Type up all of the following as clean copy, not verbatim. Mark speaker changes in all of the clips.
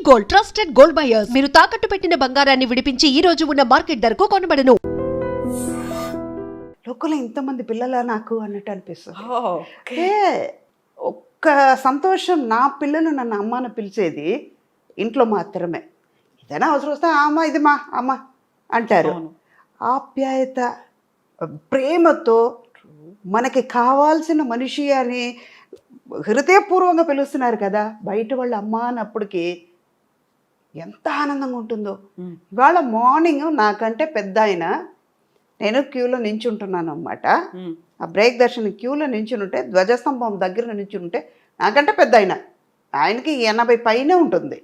Speaker 1: Gold trusted gold buyers మీరు తాకట్టు పెట్టిన బంగారాన్ని విడిపించి ఈ రోజు ఉన్న మార్కెట్ ధరకు కొనబడను.
Speaker 2: లోకంలో ఇంతమంది పిల్లలా నాకు అన్నట్టు అనిపిస్తుంది.
Speaker 3: ఓకే.
Speaker 2: ఒక్క సంతోషం, నా పిల్లలు నన్ను అమ్మని పిలిచేది ఇంట్లో మాత్రమే. ఏదైనా అవసరం వస్తే అమ్మ ఇది మా అమ్మ అంటారు. ఆప్యాయత, ప్రేమతో మనకి కావాల్సిన మనిషి అని హృదయపూర్వంగా పిలుస్తున్నారు కదా. బయట వాళ్ళు అమ్మ అన్నప్పటికీ ఎంత ఆనందంగా ఉంటుందో. ఇవాళ మార్నింగ్ నాకంటే పెద్ద ఆయన, నేను క్యూలో నించుంటున్నాను అన్నమాట. ఆ బ్రేక్ దర్శనం క్యూలో నించుంటే, ధ్వజస్తంభం దగ్గర నించుంటే నాకంటే పెద్ద ఆయనకి 80 పైనే ఉంటుంది.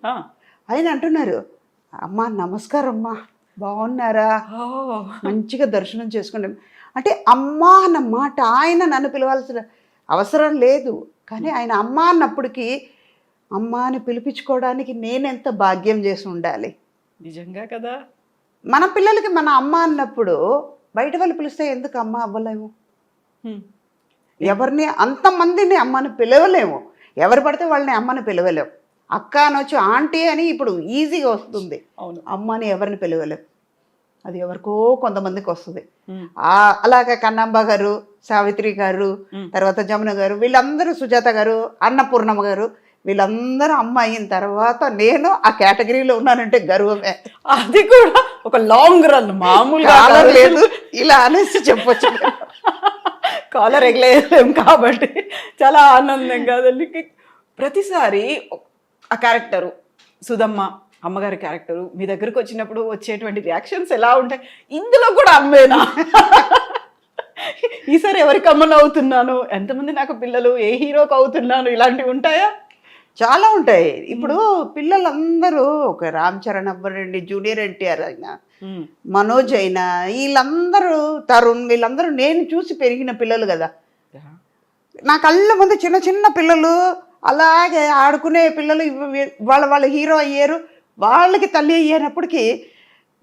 Speaker 2: ఆయన అంటున్నారు, అమ్మ నమస్కారం అమ్మా, బాగున్నారా, మంచిగా దర్శనం చేసుకోండి అంటే. అమ్మ అన్న మాట ఆయన నన్ను పిలవాల్సిన అవసరం లేదు, కానీ ఆయన అమ్మ అన్నప్పటికీ అమ్మ అని పిలిపించుకోవడానికి నేనెంత భాగ్యం చేసి ఉండాలి.
Speaker 3: నిజంగా కదా.
Speaker 2: మన పిల్లలకి మన అమ్మ అన్నప్పుడు బయట వాళ్ళు పిలిస్తే ఎందుకు అమ్మ అవ్వలేము? ఎవరిని అంతమందిని అమ్మని పిలవలేము. ఎవరు పడితే వాళ్ళని అమ్మని పిలవలేము. అక్క అనొచ్చు, ఆంటీ అని ఇప్పుడు ఈజీగా వస్తుంది.
Speaker 3: అవును,
Speaker 2: అమ్మని ఎవరిని పిలవలేము. అది ఎవరికో కొంతమందికి వస్తుంది. అలాగే కన్నాంబ గారు, సావిత్రి గారు, తర్వాత జమున గారు, వీళ్ళందరూ, సుజాత గారు, అన్నపూర్ణమ్మ గారు, వీళ్ళందరూ అమ్మ అయిన తర్వాత నేను ఆ కేటగిరీలో ఉన్నానంటే గర్వమే.
Speaker 3: అది కూడా ఒక లాంగ్ రన్, మామూలుగా
Speaker 2: లేదు ఇలా అనేసి చెప్పొచ్చు.
Speaker 3: కాలర్ ఎగలేం కాబట్టి చాలా ఆనందంగా. ప్రతిసారి ఆ క్యారెక్టరు సుధమ్మ అమ్మగారి క్యారెక్టరు మీ దగ్గరకు వచ్చినప్పుడు వచ్చేటువంటి రియాక్షన్స్ ఎలా ఉంటాయి? ఇందులో కూడా అమ్మేనా? ఈసారి ఎవరికి అమ్మను అవుతున్నాను, ఎంతమంది నాకు పిల్లలు, ఏ హీరోకి అవుతున్నాను, ఇలాంటివి ఉంటాయా?
Speaker 2: చాలా ఉంటాయి. ఇప్పుడు పిల్లలందరూ ఒక రామ్ చరణ్ అవ్వరండి, జూనియర్ ఎన్టీఆర్ అయినా, మనోజ్ అయినా, వీళ్ళందరూ, తరుణ్, వీళ్ళందరూ నేను చూసి పెరిగిన పిల్లలు కదా. నా కళ్ళ ముందు చిన్న చిన్న పిల్లలు అలాగే ఆడుకునే పిల్లలు వాళ్ళ హీరో అయ్యారు, వాళ్ళకి తల్లి అయ్యేటప్పటికి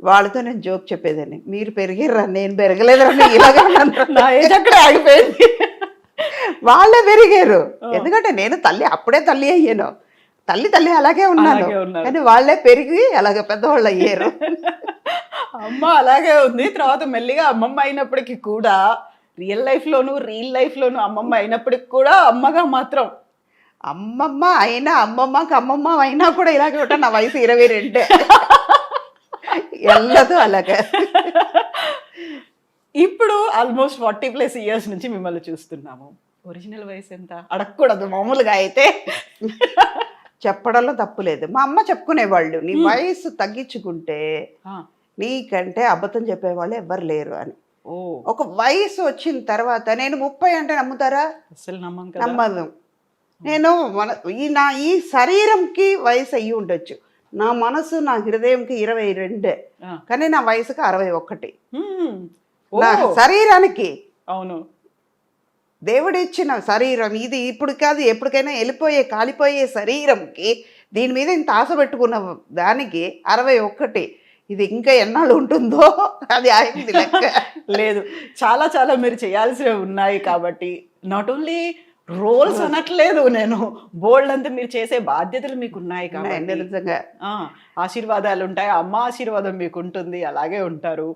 Speaker 2: వాళ్ళతో నేను జోక్ చెప్పేదాన్ని, మీరు పెరిగిర్రా నేను పెరగలేదురా, ఇలాగే నా ఏజ్ అక్కడే ఆగిపోయింది. వాళ్ళే పెరిగారు, ఎందుకంటే నేను అప్పుడే తల్లి అయ్యాను. తల్లి అలాగే ఉన్నాను, కానీ వాళ్ళే పెరిగి అలాగే పెద్దవాళ్ళు అయ్యారు.
Speaker 3: అమ్మ అలాగే ఉంది. తర్వాత మెల్లిగా అమ్మమ్మ అయినప్పటికీ కూడా, రియల్ లైఫ్లోను అమ్మమ్మ అయినప్పటికి కూడా అమ్మగా మాత్రం,
Speaker 2: అమ్మమ్మ అయినా అమ్మమ్మకి అమ్మమ్మ అయినా కూడా ఇలాగే ఉంటా. నా వయసు 22 ఎల్లదు అలాగే.
Speaker 3: ఇప్పుడు ఆల్మోస్ట్ 40+ ఇయర్స్ నుంచి మిమ్మల్ని చూస్తున్నాము. ఒరిజినల్ వయసు ఎంత అడగకూడదు మామూలుగా అయితే,
Speaker 2: చెప్పడంలో తప్పు లేదు. మా అమ్మ చెప్పుకునేవాళ్ళు, నీ వయసు తగ్గించుకుంటే నీకంటే అబద్ధం చెప్పేవాళ్ళు ఎవ్వరు లేరు అని. ఒక వయసు వచ్చిన తర్వాత, నేను 30 అంటే నమ్ముతారా?
Speaker 3: అసలు
Speaker 2: నమ్మదు. నేను ఈ శరీరంకి వయసు అయ్యి ఉండొచ్చు, నా మనసు నా హృదయంకి 22, కానీ నా వయసుకి 61. నా శరీరానికి,
Speaker 3: అవును,
Speaker 2: దేవుడిచ్చిన శరీరం ఇది, ఇప్పుడు కాదు ఎప్పటికైనా వెళ్ళిపోయే కాలిపోయే శరీరంకి దీని మీద ఇంత ఆశ పెట్టుకున్న దానికి 61. ఇది ఇంకా ఎన్నాళ్ళు ఉంటుందో అది ఆగింది లెక్క.
Speaker 3: లేదు, చాలా చాలా మీరు చేయాల్సినవి ఉన్నాయి కాబట్టి, నాట్ ఓన్లీ రోల్స్ అనట్లేదు నేను, బోల్డ్ అంతా మీరు చేసే బాధ్యతలు మీకు ఉన్నాయి కాబట్టి
Speaker 2: నిజంగా
Speaker 3: ఆశీర్వాదాలు ఉంటాయి. అమ్మ ఆశీర్వాదం మీకు ఉంటుంది, అలాగే ఉంటారు.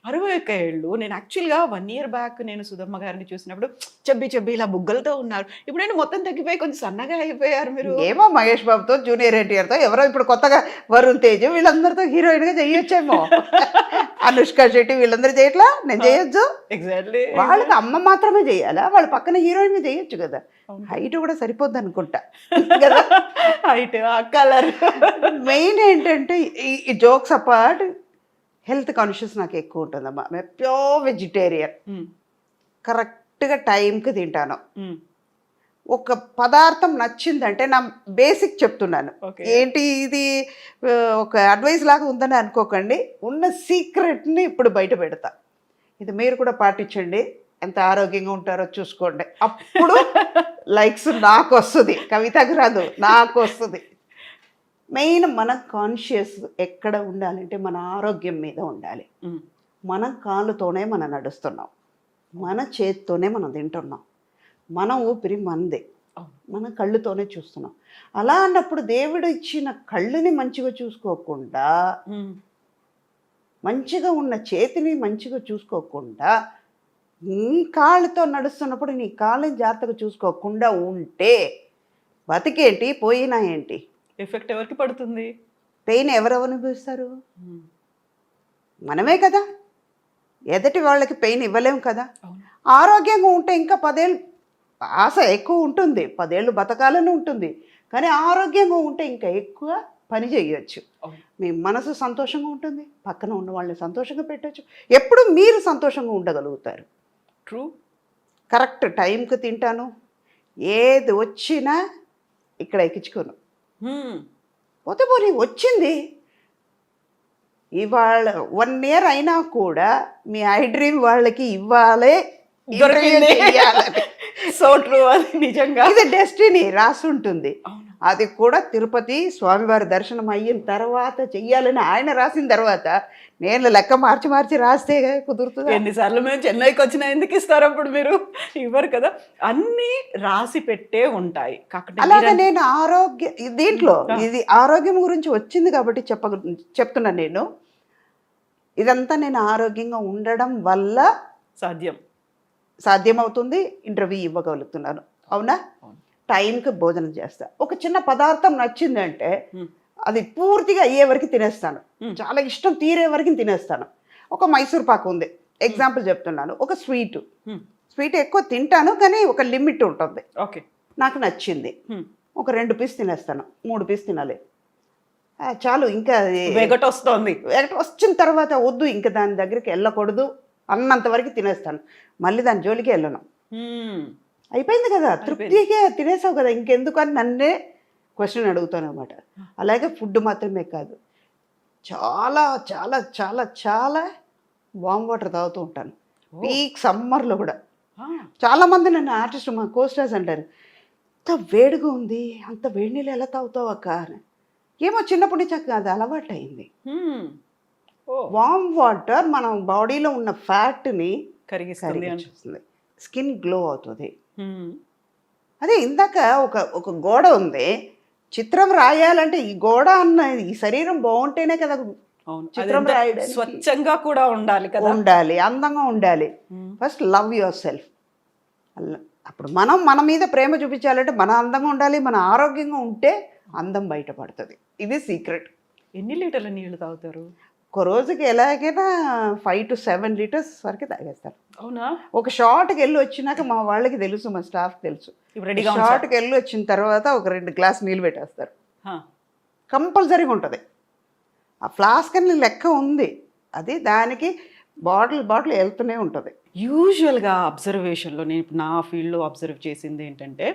Speaker 3: 61 ఏళ్ళు. నేను యాక్చువల్గా 1 year బ్యాక్ నేను సుధమ్మ గారిని చూసినప్పుడు చెబ్బి ఇలా బుగ్గలతో ఉన్నారు. ఇప్పుడు నేను మొత్తం తగ్గిపోయి కొంచెం సన్నగా అయిపోయారు మీరు.
Speaker 2: ఏమో మహేష్ బాబుతో, జూనియర్ ఎన్టీఆర్తో, ఎవరో ఇప్పుడు కొత్తగా వరుణ్ తేజ్, వీళ్ళందరితో హీరోయిన్గా చేయొచ్చేమో. అనుష్క శెట్టి వీళ్ళందరూ చేయట్లా, నేను చేయొచ్చు.
Speaker 3: ఎగ్జాక్ట్లీ.
Speaker 2: వాళ్ళకి అమ్మ మాత్రమే చేయాలా? వాళ్ళ పక్కన హీరోయిన్ చేయొచ్చు కదా. హైట్ కూడా సరిపోద్ది అనుకుంటా కదా.
Speaker 3: Height, colour.
Speaker 2: మెయిన్ ఏంటంటే ఈ జోక్స్ అపార్ట్, హెల్త్ కాన్షియస్ నాకు ఎక్కువ ఉంటుందమ్మా. ప్యూర్ వెజిటేరియన్, కరెక్ట్గా టైంకి తింటాను. ఒక పదార్థం నచ్చిందంటే, నా బేసిక్ చెప్తున్నాను, ఏంటి ఇది ఒక అడ్వైస్ లాగా ఉందని అనుకోకండి, ఉన్న సీక్రెట్ని ఇప్పుడు బయట పెడతా. ఇది మీరు కూడా పాటించండి, ఎంత ఆరోగ్యంగా ఉంటారో చూసుకోండి. అప్పుడు లైక్స్ నాకు వస్తుంది, కవితకు రాదు, నాకు వస్తుంది. మెయిన్ మన కాన్షియస్ ఎక్కడ ఉండాలంటే మన ఆరోగ్యం మీద ఉండాలి. మన కాళ్ళతోనే మనం నడుస్తున్నాం, మన చేతితోనే మనం తింటున్నాం, మన ఊపిరి మనదే.
Speaker 3: అవును.
Speaker 2: మనం కళ్ళుతోనే చూస్తున్నాం. అలా అన్నప్పుడు దేవుడు ఇచ్చిన కళ్ళుని మంచిగా చూసుకోకుండా, మంచిగా ఉన్న చేతిని మంచిగా చూసుకోకుండా, నీ కాళ్ళతో నడుస్తున్నప్పుడు నీ కాళ్ళని జాగ్రత్తగా చూసుకోకుండా ఉంటే బతికేంటి, పోయినా ఏంటి?
Speaker 3: ఎఫెక్ట్ ఎవరికి పడుతుంది?
Speaker 2: పెయిన్ ఎవరెవరు అనుభవిస్తారు? మనమే కదా. ఎదుటి వాళ్ళకి పెయిన్ ఇవ్వలేము కదా.
Speaker 3: అవును.
Speaker 2: ఆరోగ్యంగా ఉంటే ఇంకా 10 ఏళ్ళు ఆశ ఎక్కువ ఉంటుంది, 10 ఏళ్ళు బతకాలని ఉంటుంది. కానీ ఆరోగ్యంగా ఉంటే ఇంకా ఎక్కువ పని చేయొచ్చు.
Speaker 3: అవును.
Speaker 2: మీ మనసు సంతోషంగా ఉంటుంది, పక్కన ఉన్న వాళ్ళని సంతోషంగా పెట్టచ్చు. ఎప్పుడు మీరు సంతోషంగా ఉండగలుగుతారు.
Speaker 3: ట్రూ.
Speaker 2: కరెక్ట్ టైంకి తింటాను, ఏది వచ్చినా ఇక్కడ ఎక్కించుకోను. పోతే పోనీ వచ్చింది. ఇవాళ 1 ఇయర్ అయినా కూడా మీ ఐ డ్రీమ్ వాళ్ళకి ఇవ్వాలే,
Speaker 3: దొరికింది.
Speaker 2: ఇయ్యాలని.
Speaker 3: So true. అది నిజంగా
Speaker 2: ఇది డెస్టినీ రాసి ఉంటుంది.
Speaker 3: అవును.
Speaker 2: అది కూడా తిరుపతి స్వామివారి దర్శనం అయిన తర్వాత చెయ్యాలని ఆయన రాసిన తర్వాత నేను లెక్క మార్చి మార్చి రాస్తే కుదురుతుంది.
Speaker 3: ఎన్నిసార్లు మేము చెన్నైకి వచ్చినా ఎందుకు ఇస్తారు అప్పుడు? మీరు ఇవ్వరు కదా. అన్నీ రాసి పెట్టే ఉంటాయి. కాకపోతే
Speaker 2: అలాగే నేను దీంట్లో ఇది ఆరోగ్యం గురించి వచ్చింది కాబట్టి చెప్తున్నా. నేను ఇదంతా నేను ఆరోగ్యంగా ఉండడం వల్ల సాధ్యమవుతుంది. ఇంటర్వ్యూ ఇవ్వగలుగుతున్నాను. అవునా? టైంకి భోజనం చేస్తా. ఒక చిన్న పదార్థం నచ్చిందంటే అది పూర్తిగా అయ్యే వరకు తినేస్తాను. చాలా ఇష్టం తీరే వరకు తినేస్తాను. ఒక మైసూర్ పాకు ఉంది, ఎగ్జాంపుల్ చెప్తున్నాను. ఒక స్వీట్ ఎక్కువ తింటాను, కానీ ఒక లిమిట్ ఉంటుంది.
Speaker 3: ఓకే,
Speaker 2: నాకు నచ్చింది, ఒక 2 పీస్ తినేస్తాను, 3 పీస్ తినాలి చాలు. ఇంకా
Speaker 3: వెగట్ వస్తుంది.
Speaker 2: వచ్చిన తర్వాత వద్దు, ఇంకా దాని దగ్గరికి వెళ్ళకూడదు అన్నంత వరకు తినేస్తాను. మళ్ళీ దాని జోలికి వెళ్ళను. అయిపోయింది కదా, తృప్తిగా తినేసావు కదా, ఇంకెందుకు అని నన్నే క్వశ్చన్ అడుగుతాను అనమాట. అలాగే ఫుడ్ మాత్రమే కాదు, చాలా చాలా చాలా చాలా వామ్ వాటర్ తాగుతూ ఉంటాను. పీక్ సమ్మర్లో కూడా చాలామంది నన్ను ఆర్టిస్ట్ మా కోస్టర్స్ అంటారు, అంత వేడిగా ఉంది, అంత వేడి నీళ్ళు ఎలా తాగుతావు అక్క అని. ఏమో చిన్నప్పటి నుంచి అది అలవాటు అయింది. వామ్ వాటర్ మన బాడీలో ఉన్న ఫ్యాట్ని కరిగిస్తుంది, స్కిన్ గ్లో అవుతుంది. అదే ఇందాక ఒక గోడ ఉంది, చిత్రం రాయాలంటే ఈ గోడ అన్న ఈ శరీరం బాగుంటేనే కదా చిత్రం రాయడానికి.
Speaker 3: స్వచ్ఛంగా కూడా ఉండాలి కదా,
Speaker 2: ఉండాలి, అందంగా ఉండాలి. First love your self. అప్పుడు మన మీద ప్రేమ చూపించాలంటే మన అందంగా ఉండాలి, మన ఆరోగ్యంగా ఉంటే అందం బయటపడుతుంది. ఇది సీక్రెట్.
Speaker 3: ఎన్ని లీటర్ల నీళ్లు తాగుతారు
Speaker 2: ఒక రోజుకి? ఎలాగైనా 5 to 7 లీటర్స్ వరకు తాగేస్తారు.
Speaker 3: అవునా?
Speaker 2: ఒక షార్ట్కి వెళ్ళి వచ్చినాక మా వాళ్ళకి తెలుసు, మా స్టాఫ్కి తెలుసు. షార్ట్కి వెళ్ళి వచ్చిన తర్వాత ఒక 2 గ్లాస్ నీళ్ళు పెట్టేస్తారు, కంపల్సరీగా ఉంటుంది. ఆ ఫ్లాస్క్ అని లెక్క ఉంది, అది దానికి బాటిల్ వెళ్తూనే ఉంటుంది.
Speaker 3: యూజువల్గా అబ్జర్వేషన్లో నేను ఇప్పుడు నా ఫీల్డ్లో అబ్జర్వ్ చేసింది ఏంటంటే,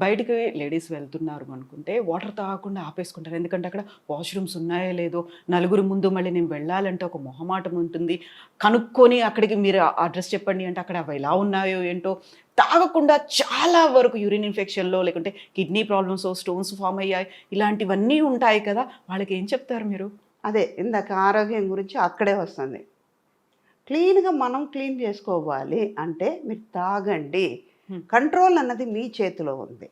Speaker 3: బయటికి లేడీస్ వెళ్తున్నారు అనుకుంటే వాటర్ తాగకుండా ఆపేసుకుంటారు. ఎందుకంటే అక్కడ వాష్రూమ్స్ ఉన్నాయో లేదో, నలుగురు ముందు మళ్ళీ నేను వెళ్ళాలంటే ఒక మొహమాటం ఉంటుంది. కనుక్కొని అక్కడికి మీరు అడ్రస్ చెప్పండి అంటే అక్కడ అవి ఎలా ఉన్నాయో ఏంటో తాగకుండా చాలా వరకు యూరిన్ ఇన్ఫెక్షన్లో, లేకుంటే కిడ్నీ ప్రాబ్లమ్స్, స్టోన్స్ ఫామ్ అయ్యాయి, ఇలాంటివన్నీ ఉంటాయి కదా. వాళ్ళకి ఏం చెప్తారు మీరు?
Speaker 2: అదే ఇందాక ఆరోగ్యం గురించి అక్కడే వస్తుంది. క్లీన్గా మనం క్లీన్ చేసుకోవాలి అంటే మీరు తాగండి. కంట్రోల్ అన్నది మీ చేతిలో ఉంది.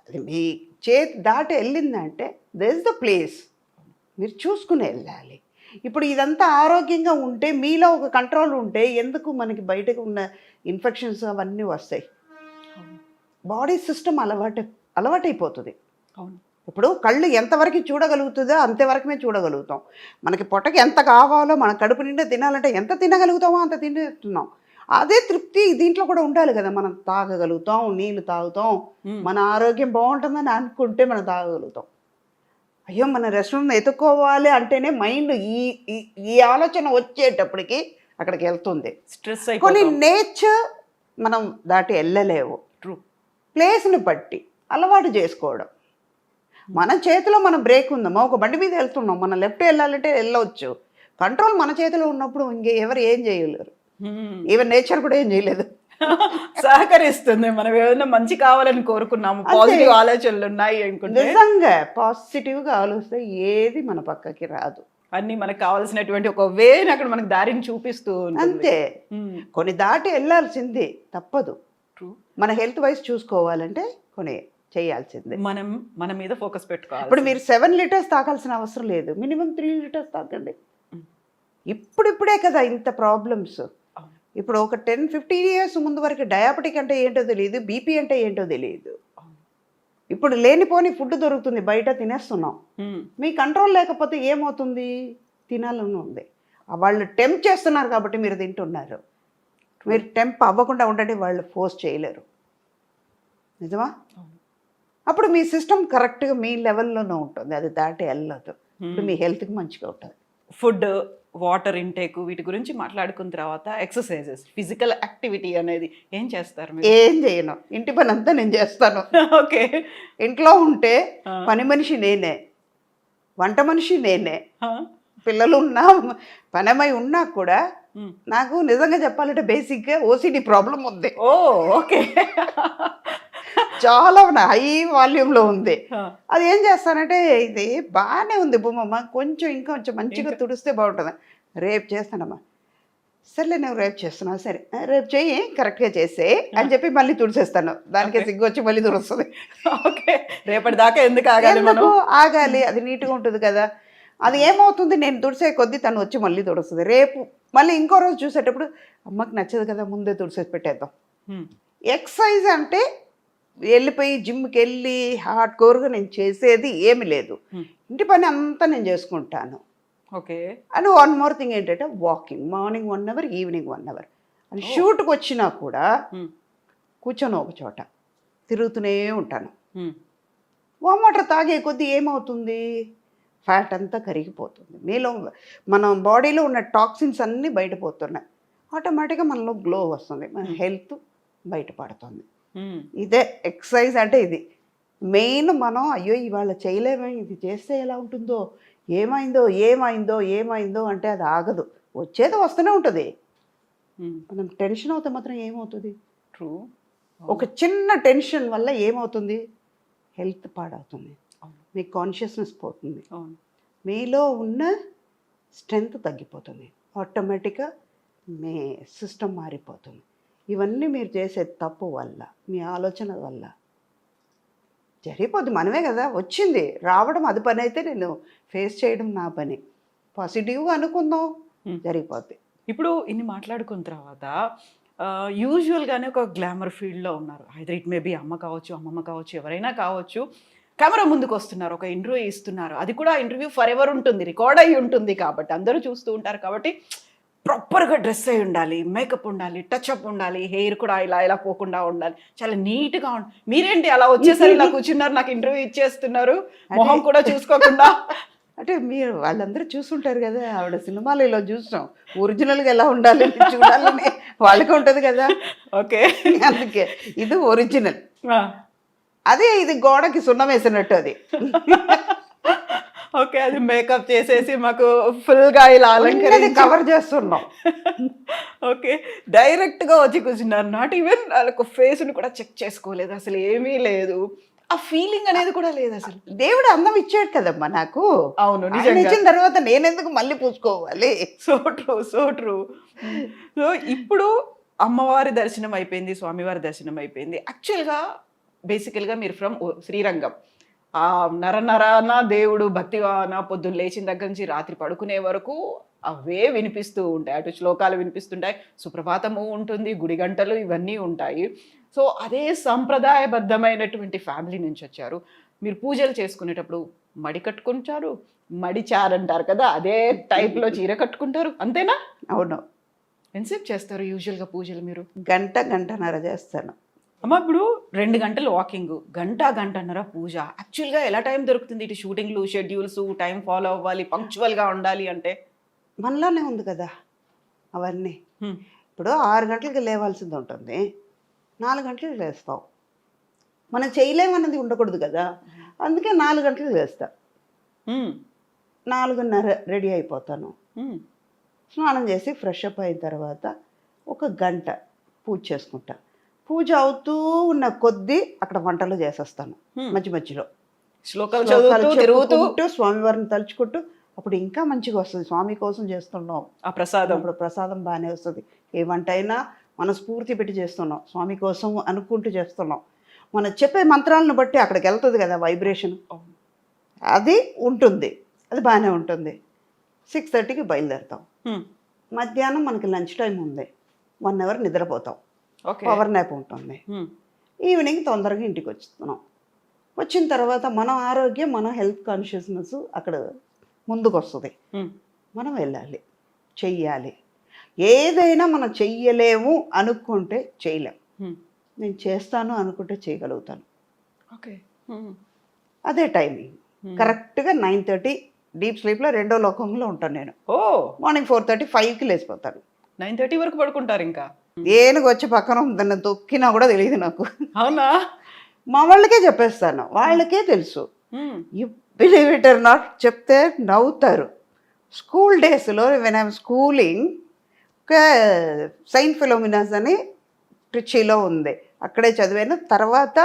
Speaker 2: అది మీ చేతి దాటి వెళ్ళిందంటే దట్ ఇస్ ద ప్లేస్, మీరు చూసుకుని వెళ్ళాలి. ఇప్పుడు ఇదంతా ఆరోగ్యంగా ఉంటే, మీలో ఒక కంట్రోల్ ఉంటే ఎందుకు మనకి బయటకు ఉన్న ఇన్ఫెక్షన్స్ అవన్నీ వస్తాయి. బాడీ సిస్టమ్ అలవాటైపోతుంది.
Speaker 3: అవును.
Speaker 2: ఇప్పుడు కళ్ళు ఎంతవరకు చూడగలుగుతుందో అంతవరకుమే చూడగలుగుతాం. మనకి పొట్టకి ఎంత కావాలో, మన కడుపు నిండా తినాలంటే ఎంత తినగలుగుతామో అంత తింటున్నాం. అదే తృప్తి దీంట్లో కూడా ఉండాలి కదా. మనం తాగగలుగుతాం, నీళ్ళు తాగుతాం, మన ఆరోగ్యం బాగుంటుందని అనుకుంటే మనం తాగగలుగుతాం. అయ్యో మన రెస్టారెంట్ ఎత్తుకోవాలి అంటేనే మైండ్ ఈ ఆలోచన వచ్చేటప్పటికి అక్కడికి వెళ్తుంది.
Speaker 3: స్ట్రెస్
Speaker 2: కొన్ని నేచర్ మనం దాటి వెళ్ళలేవు.
Speaker 3: ట్రూ.
Speaker 2: ప్లేస్ని బట్టి అలవాటు చేసుకోవడం. మన చేతిలో మన బ్రేక్ ఉందమ్మా, ఒక బండి మీద వెళ్తున్నాం, మనం లెఫ్ట్ వెళ్ళాలంటే వెళ్ళవచ్చు. కంట్రోల్ మన చేతిలో ఉన్నప్పుడు ఎవరు ఏం చేయలేరు. ఈవెన్ నేచర్ కూడా ఏం చేయలేదు,
Speaker 3: సహకరిస్తుంది. మనం ఏదైనా మంచి కావాలని కోరుకున్నాము, పాజిటివ్ ఆలోచనలు ఉన్నాయి అనుకుంటే,
Speaker 2: నిజంగా పాజిటివ్గా ఆలోచిస్తే ఏది మన పక్కకి రాదు.
Speaker 3: అన్ని మనకు కావాల్సినటువంటి ఒక వేని అక్కడ మనకు దారిని చూపిస్తూ
Speaker 2: అంతే. కొన్ని దాటి వెళ్ళాల్సిందే, తప్పదు. మన హెల్త్ వైజ్ చూసుకోవాలంటే కొని చేయాల్సిందే.
Speaker 3: మనం మన మీద ఫోకస్ పెట్టుకోవాలి.
Speaker 2: ఇప్పుడు మీరు 7 లీటర్స్ తాగాల్సిన అవసరం లేదు, మినిమం 3 లీటర్స్ తాగండి. ఇప్పుడిప్పుడే కదా ఇంత ప్రాబ్లమ్స్. ఇప్పుడు ఒక 10-15 ఇయర్స్ ముందు వరకు డయాబెటిక్ అంటే ఏంటో తెలియదు, బీపీ అంటే ఏంటో తెలియదు. ఇప్పుడు లేనిపోని ఫుడ్ దొరుకుతుంది, బయట తినేస్తున్నాం. మీ కంట్రోల్ లేకపోతే ఏమవుతుంది? తినాలని ఉంది, వాళ్ళు టెంప్ చేస్తున్నారు కాబట్టి మీరు తింటున్నారు. మీరు టెంప్ అవ్వకుండా ఉండండి, వాళ్ళు ఫోర్స్ చేయలేరు. నిజమా? అప్పుడు మీ సిస్టమ్ కరెక్ట్గా మీ లెవెల్లోనే ఉంటుంది, అది దాటి వెళ్ళదు. ఇప్పుడు మీ హెల్త్కి మంచిగా ఉంటుంది.
Speaker 3: ఫుడ్, వాటర్ ఇంటేక్ వీటి గురించి మాట్లాడుకున్న తర్వాత ఎక్సర్సైజెస్, ఫిజికల్ యాక్టివిటీ అనేది ఏం చేస్తారు మీరు?
Speaker 2: ఏం చేయను, ఇంటి పని అంతా నేను చేస్తాను.
Speaker 3: ఓకే.
Speaker 2: ఇంట్లో ఉంటే పని మనిషి నేనే, వంట మనిషి నేనే, పిల్లలు ఉన్నా పనమై ఉన్నా కూడా నాకు నిజంగా చెప్పాలంటే బేసిక్గా ఓసిడి ప్రాబ్లం ఉంది.
Speaker 3: ఓ ఓకే.
Speaker 2: చాలా హై వాల్యూమ్లో ఉంది. అది ఏం చేస్తానంటే, ఇది బాగానే ఉంది భూమమ్మ, ఇంకొంచెం మంచిగా తుడిస్తే బాగుంటుంది, రేపు చేస్తానమ్మా. సర్లే నువ్వు రేపు చేస్తున్నావు, సరే రేపు చెయ్యి, కరెక్ట్గా చేసే అని చెప్పి మళ్ళీ తుడిసేస్తాను. దానికే సిగ్గు వచ్చి మళ్ళీ తుడుస్తుంది.
Speaker 3: ఓకే, రేపటి దాకా ఎందుకు ఆగాలి?
Speaker 2: ఎందుకు ఆగాలి, అది నీట్గా ఉంటుంది కదా. అది ఏమవుతుంది, నేను తుడిసే కొద్దీ తను వచ్చి మళ్ళీ తుడుస్తుంది. రేపు మళ్ళీ ఇంకో రోజు చూసేటప్పుడు అమ్మకి నచ్చదు కదా, ముందే తుడిసేసి పెట్టేద్దాం. ఎక్సర్సైజ్ అంటే వెళ్ళిపోయి జిమ్కి వెళ్ళి హార్డ్ కోర్గా నేను చేసేది ఏమి లేదు, ఇంటి పని అంతా నేను చేసుకుంటాను.
Speaker 3: Okay.
Speaker 2: And one more thing ఏంటంటే walking, morning 1 hour, evening 1 hour. And షూట్కి వచ్చినా కూడా కూర్చొని ఒక చోట తిరుగుతూనే ఉంటాను. వామ్ వాటర్ తాగే కొద్దీ ఏమవుతుంది, ఫ్యాట్ అంతా కరిగిపోతుంది, మీలో మన బాడీలో ఉన్న టాక్సిన్స్ అన్నీ బయటపోతున్నాయి, ఆటోమేటిక్గా మనలో గ్లో వస్తుంది, మన హెల్త్ బయటపడుతుంది. ఇదే ఎక్సర్సైజ్ అంటే ఇది మెయిన్. మనం అయ్యో ఇవాళ చేయలేమే, ఇది చేస్తే ఎలా ఉంటుందో, ఏమైందో అంటే అది ఆగదు, వచ్చేది వస్తూనే ఉంటుంది. మనం టెన్షన్ అవుతే మాత్రం ఏమవుతుంది?
Speaker 3: ట్రూ.
Speaker 2: ఒక చిన్న టెన్షన్ వల్ల ఏమవుతుంది, హెల్త్ పాడవుతుంది, మీ కాన్షియస్నెస్ పోతుంది, మీలో ఉన్న స్ట్రెంగ్త్ తగ్గిపోతుంది, ఆటోమేటిక్గా మీ సిస్టమ్ మారిపోతుంది. ఇవన్నీ మీరు చేసే తప్పు వల్ల, మీ ఆలోచన వల్ల జరిగిపోద్ది. మనమే కదా వచ్చింది, రావడం అది పని అయితే నేను ఫేస్ చేయడం నా పని, పాజిటివ్గా అనుకుందాం, జరిగిపోద్ది.
Speaker 3: ఇప్పుడు ఇన్ని మాట్లాడుకున్న తర్వాత యూజువల్గానే ఒక గ్లామర్ ఫీల్డ్లో ఉన్నారు, ఐదర్ ఇట్ మే బి అమ్మ కావచ్చు, అమ్మమ్మ కావచ్చు, ఎవరైనా కావచ్చు, కెమెరా ముందుకు వస్తున్నారు, ఒక ఇంటర్వ్యూ ఇస్తున్నారు, అది కూడా ఇంటర్వ్యూ ఫర్ ఎవర్ ఉంటుంది, రికార్డ్ అయ్యి ఉంటుంది కాబట్టి అందరూ చూస్తూ ఉంటారు కాబట్టి ప్రాపర్గా డ్రెస్ అయి ఉండాలి, మేకప్ ఉండాలి, టచ్అప్ ఉండాలి, హెయిర్ కూడా ఇలా పోకుండా ఉండాలి, చాలా నీట్గా ఉండాలి. మీరేంటి అలా వచ్చేసరి ఇలా కూర్చున్నారు, నాకు ఇంటర్వ్యూ ఇచ్చేస్తున్నారు, మొహం కూడా చూసుకోకుండా?
Speaker 2: అంటే మీరు వాళ్ళందరూ చూసుంటారు కదా, ఆవిడ సినిమాలు ఇలా చూసాం, ఒరిజినల్గా ఎలా ఉండాలి చూడాలని వాళ్ళకి ఉంటుంది కదా.
Speaker 3: ఓకే,
Speaker 2: అందుకే ఇది ఒరిజినల్, అదే ఇది గోడకి సున్నం వేసినట్టు అది.
Speaker 3: ఓకే, అది మేకప్ చేసేసి మాకు ఫుల్గా ఇలా అలంకరించి
Speaker 2: కవర్ చేస్తున్నాం.
Speaker 3: ఓకే, డైరెక్ట్గా వచ్చి కూర్చున్నారు, నాట్ ఈవెన్ వాళ్ళకు ఫేస్ని కూడా చెక్ చేసుకోలేదు, అసలు ఏమీ లేదు, ఆ ఫీలింగ్ అనేది కూడా లేదు అసలు.
Speaker 2: దేవుడు అందం ఇచ్చాడు కదమ్మా నాకు.
Speaker 3: అవును,
Speaker 2: నిజంగా ఇచ్చిన తర్వాత నేనెందుకు మళ్ళీ పూసుకోవాలి?
Speaker 3: So true, so true. So ఇప్పుడు అమ్మవారి దర్శనం అయిపోయింది, స్వామివారి దర్శనం అయిపోయింది. యాక్చువల్గా బేసికల్గా మీరు ఫ్రమ్ శ్రీరంగం, ఆ నరనరాన దేవుడు భక్తివాన పొద్దున్న లేచిన దగ్గర నుంచి రాత్రి పడుకునే వరకు అవే వినిపిస్తూ ఉంటాయి, అటు శ్లోకాలు వినిపిస్తుంటాయి, సుప్రభాతము ఉంటుంది, గుడి గంటలు ఇవన్నీ ఉంటాయి. సో అదే సంప్రదాయబద్ధమైనటువంటి ఫ్యామిలీ నుంచి వచ్చారు. మీరు పూజలు చేసుకునేటప్పుడు మడి కట్టుకుంటారు, మడి చారంటారు కదా, అదే టైప్లో చీర కట్టుకుంటారు, అంతేనా?
Speaker 2: అవును.
Speaker 3: ఎంతసేపు చేస్తారు యూజువల్గా పూజలు మీరు?
Speaker 2: గంటన్నర చేస్తాను.
Speaker 3: అమ్మ ఇప్పుడు 2 గంటలు వాకింగ్, గంటన్నర పూజ, యాక్చువల్గా ఎలా టైం దొరుకుతుంది? ఇటు షూటింగ్లు, షెడ్యూల్స్, టైం ఫాలో అవ్వాలి, పంక్చువల్గా ఉండాలి అంటే
Speaker 2: మనలోనే ఉంది కదా అవన్నీ. ఇప్పుడు 6 గంటలకి లేవాల్సింది ఉంటుంది, 4 గంటలకు లేస్తాం, మనం చేయలేమన్నది ఉండకూడదు కదా, అందుకే 4 గంటలకు లేస్తా, 4:30 రెడీ అయిపోతాను, స్నానం చేసి ఫ్రెష్ అప్ అయిన తర్వాత ఒక గంట పూజ చేసుకుంటా. పూజ అవుతూ ఉన్న కొద్దీ అక్కడ వంటలు చేసేస్తాను, మధ్యలో
Speaker 3: శ్లోకాలు చదువుతూ
Speaker 2: స్వామివారిని తలుచుకుంటూ, అప్పుడు ఇంకా మంచిగా వస్తుంది. స్వామి కోసం చేస్తున్నాం
Speaker 3: ఆ ప్రసాదం,
Speaker 2: అప్పుడు ప్రసాదం బాగానే వస్తుంది. ఏ వంట అయినా మనస్ఫూర్తి పెట్టి చేస్తున్నాం, స్వామి కోసం అనుకుంటూ చేస్తున్నాం. మనం చెప్పే మంత్రాలను బట్టి అక్కడికి వెళ్తుంది కదా వైబ్రేషన్, అది ఉంటుంది, అది బాగానే ఉంటుంది. 6:30కి బయలుదేరుతాం. మధ్యాహ్నం మనకి లంచ్ టైం ఉంది, 1 అవర్ నిద్రపోతాం,
Speaker 3: ఓకే.
Speaker 2: పవర్ నాప్ ఉంటుంది. ఈవినింగ్ తొందరగా ఇంటికి వస్తున్నాం. వచ్చిన తర్వాత మన ఆరోగ్యం, మన హెల్త్ కాన్షియస్నెస్ అక్కడ ముందుకు వస్తుంది. మనం వెళ్ళాలి, చెయ్యాలి. ఏదైనా మనం చెయ్యలేము అనుకుంటే చేయలేం. నేను చేస్తాను అనుకుంటే చేయగలుగుతాను.
Speaker 3: ఓకే.
Speaker 2: అదే టైమింగ్ కరెక్ట్గా 9:30 డీప్ స్లీప్లో రెండో లోకంలో ఉంటాను నేను.
Speaker 3: ఓ,
Speaker 2: మార్నింగ్ 4:30, 5కి లేచిపోతాను.
Speaker 3: 9:30 వరకు పడుకుంటారు ఇంకా?
Speaker 2: ఏనుగు వచ్చి పక్కన దాన్ని తొక్కినా కూడా తెలియదు నాకు.
Speaker 3: అవునా?
Speaker 2: మా వాళ్ళకే చెప్పేస్తాను, వాళ్ళకే తెలుసు. You believe it or not, చెప్తే నవ్వుతారు. స్కూల్ డేస్లో వెన్ ఐఎమ్ స్కూలింగ్, ఒక సెయింట్ ఫిలోమినాస్ అని ట్రిచీలో ఉంది, అక్కడే చదివాను. తర్వాత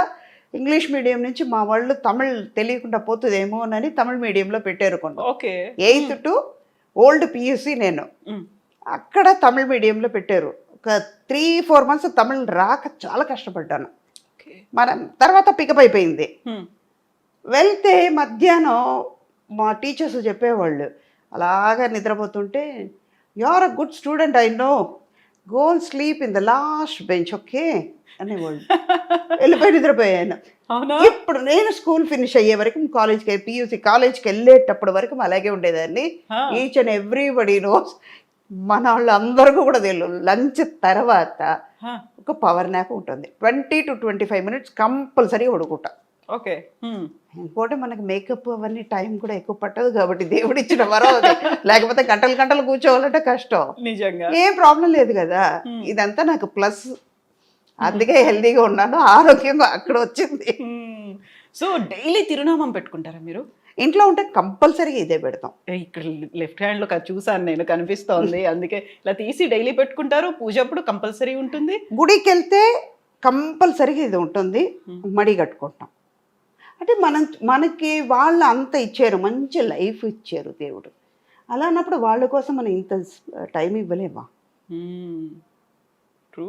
Speaker 2: ఇంగ్లీష్ మీడియం నుంచి మా వాళ్ళు తమిళ్ తెలియకుండా పోతుందేమో అని తమిళ్ మీడియంలో పెట్టారు కొన్ని.
Speaker 3: Okay.
Speaker 2: 8th to old PUC నేను అక్కడ తమిళ్ మీడియంలో పెట్టారు. ఒక 3-4 months తమిళ్ రాక చాలా కష్టపడ్డాను. మనం తర్వాత పికప్ అయిపోయింది. వెళ్తే మధ్యాహ్నం మా టీచర్స్ చెప్పేవాళ్ళు, అలాగా నిద్రపోతుంటే, you are a good student, I know, go and sleep in the last bench, okay అనేవాళ్ళు. వెళ్ళిపోయి నిద్రపోయాను.
Speaker 3: అవునా?
Speaker 2: ఇప్పుడు నేను స్కూల్ ఫినిష్ అయ్యే వరకు, కాలేజ్కి పియూసీ కాలేజ్కి వెళ్ళేటప్పుడు వరకు అలాగే ఉండేదాన్ని. ఈచ్ అండ్ ఎవ్రీబడి నోస్, మన వాళ్ళు అందరికీ కూడా తెలియదు. లంచ్ తర్వాత ఒక పవర్ నాప్ ఉంటుంది, 20 to 25 minutes కంపల్సరీ పడుకుంటా.
Speaker 3: ఓకే.
Speaker 2: ఇంకోటి మనకి మేకప్ అవన్నీ టైం కూడా ఎక్కువ పట్టదు కాబట్టి దేవుడు ఇచ్చిన వరం అది. లేకపోతే గంటలు గంటలు కూర్చోవాలంటే కష్టం.
Speaker 3: నిజంగా
Speaker 2: ఏం ప్రాబ్లం లేదు కదా. ఇదంతా నాకు ప్లస్, అందుకే హెల్దీగా ఉన్నాను, ఆరోగ్యంగా అక్కడ వచ్చింది.
Speaker 3: సో డైలీ తిరునామం పెట్టుకుంటారా మీరు?
Speaker 2: ఇంట్లో ఉంటే కంపల్సరీగా ఇదే పెడతాం.
Speaker 3: ఇక్కడ లెఫ్ట్ హ్యాండ్ లో చూసాను నేను, కనిపిస్తోంది, అందుకే ఇలా తీసి డైలీ పెట్టుకుంటారు. పూజ అప్పుడు కంపల్సరీ ఉంటుంది.
Speaker 2: గుడికి వెళ్తే కంపల్సరీగా ఇది ఉంటుంది, మడి కట్టుకుంటాం. అంటే మనకి వాళ్ళు అంత ఇచ్చారు, మంచి లైఫ్ ఇచ్చారు దేవుడు. అలా అన్నప్పుడు వాళ్ళ కోసం మనం ఇంత టైం ఇవ్వలేమా?
Speaker 3: ట్రూ.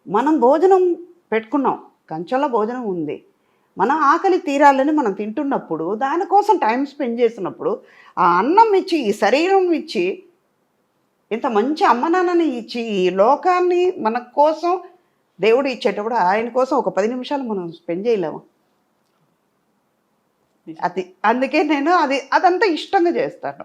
Speaker 2: మనం భోజనం పెట్టుకున్నాం, కంచంలో భోజనం ఉంది, మన ఆకలి తీరాలని మనం తింటున్నప్పుడు, దానికోసం టైం స్పెండ్ చేసినప్పుడు, ఆ అన్నం ఇచ్చి, ఈ శరీరం ఇచ్చి, ఇంత మంచి అమ్మ నాన్నని ఇచ్చి, ఈ లోకాన్ని మన కోసం దేవుడు ఇచ్చేటప్పుడు ఆయన కోసం ఒక 10 నిమిషాలు మనం స్పెండ్ చేయలేము. అది అందుకే నేను అదంతా ఇష్టంగా చేస్తాను.